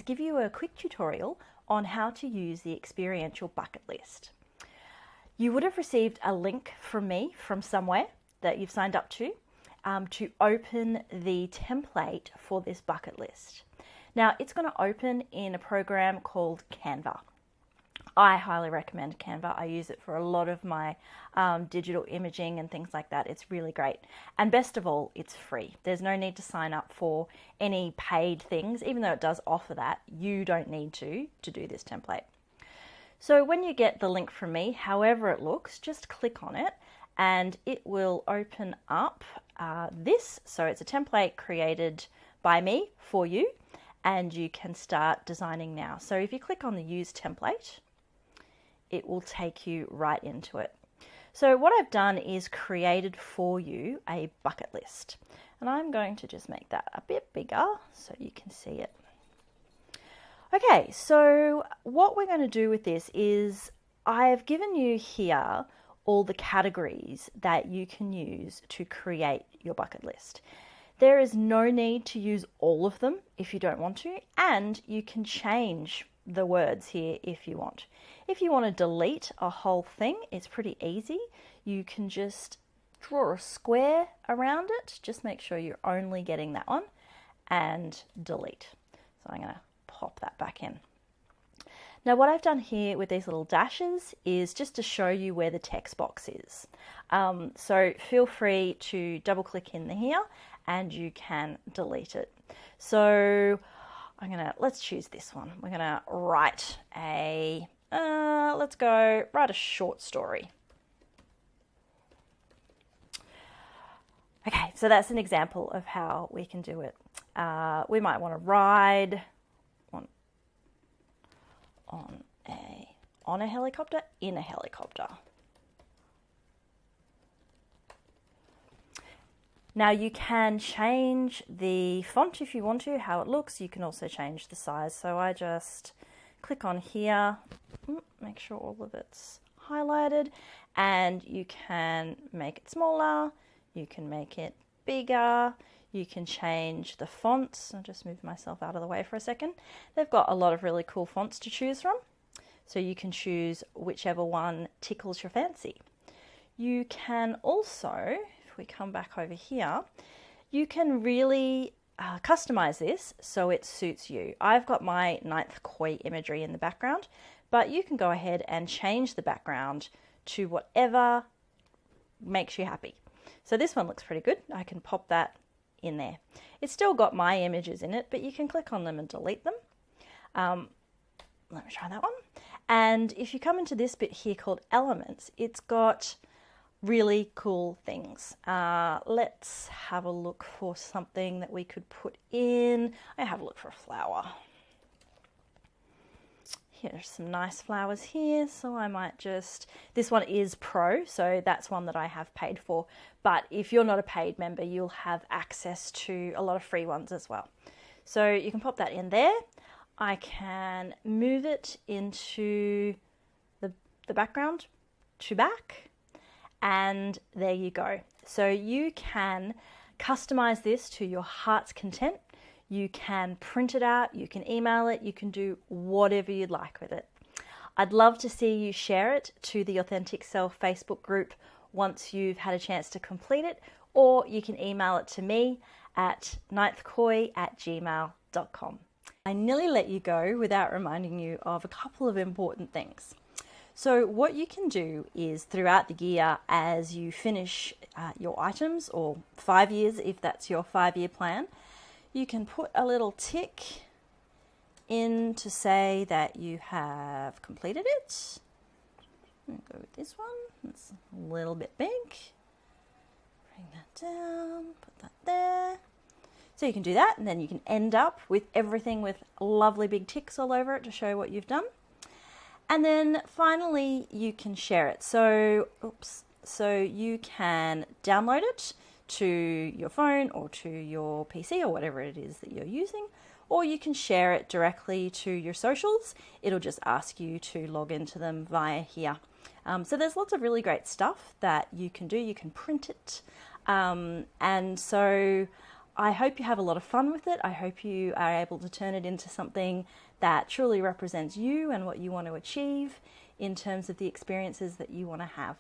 give you a quick tutorial on how to use the experiential bucket list. You would have received a link from me from somewhere that you've signed up to open the template for this bucket list. Now it's going to open in a program called Canva. I highly recommend Canva. I use it for a lot of my digital imaging and things like that. It's really great. And best of all, it's free. There's no need to sign up for any paid things. Even though it does offer that, you don't need to do this template. So when you get the link from me, however it looks, just click on it and it will open up this. So it's a template created by me for you and you can start designing now. So if you click on the Use Template, it will take you right into it. So what I've done is created for you a bucket list. And I'm going to just make that a bit bigger so you can see it. Okay, so what we're going to do with this is I've given you here all the categories that you can use to create your bucket list. There is no need to use all of them if you don't want to, and you can change the words here if you want. If you want to delete a whole thing, it's pretty easy. You can just draw a square around it. Just make sure you're only getting that one and delete. So I'm going to pop that back in. Now what I've done here with these little dashes is just to show you where the text box is. So feel free to double click in here and you can delete it. So let's choose this one. We're gonna write write a short story. Okay, so that's an example of how we can do it. We might want to ride on a helicopter, in a helicopter. Now you can change the font if you want to, how it looks. You can also change the size. So I just click on here, make sure all of it's highlighted, and you can make it smaller, you can make it bigger, you can change the fonts. I'll just move myself out of the way for a second. They've got a lot of really cool fonts to choose from. So you can choose whichever one tickles your fancy. You can also, if we come back over here, you can really customize this so it suits you. I've got my ninth koi imagery in the background, but you can go ahead and change the background to whatever makes you happy. So this one looks pretty good. I can pop that in there. It's still got my images in it, but you can click on them and delete them. Let me try that one. And if you come into this bit here called Elements, it's got really cool things. Let's have a look for something that we could put in. I have a look for a flower. Here's some nice flowers here, so I might just, this one is Pro, so that's one that I have paid for. But if you're not a paid member, you'll have access to a lot of free ones as well. So you can pop that in there. I can move it into the background to back, and there you go. So you can customize this to your heart's content. You can print it out, you can email it, you can do whatever you'd like with it. I'd love to see you share it to the Authentic Self Facebook group once you've had a chance to complete it, or you can email it to me at ninthkoi@gmail.com. I nearly let you go without reminding you of a couple of important things. So what you can do is throughout the year, as you finish your items, or 5 years if that's your 5-year plan, you can put a little tick in to say that you have completed it. I'm going to go with this one. It's a little bit big. Bring that down, put that there. So you can do that, and then you can end up with everything with lovely big ticks all over it to show what you've done. And then finally, you can share it. So you can download it to your phone or to your PC or whatever it is that you're using, or you can share it directly to your socials. It'll just ask you to log into them via here. So there's lots of really great stuff that you can do. You can print it. And so I hope you have a lot of fun with it. I hope you are able to turn it into something that truly represents you and what you want to achieve in terms of the experiences that you want to have.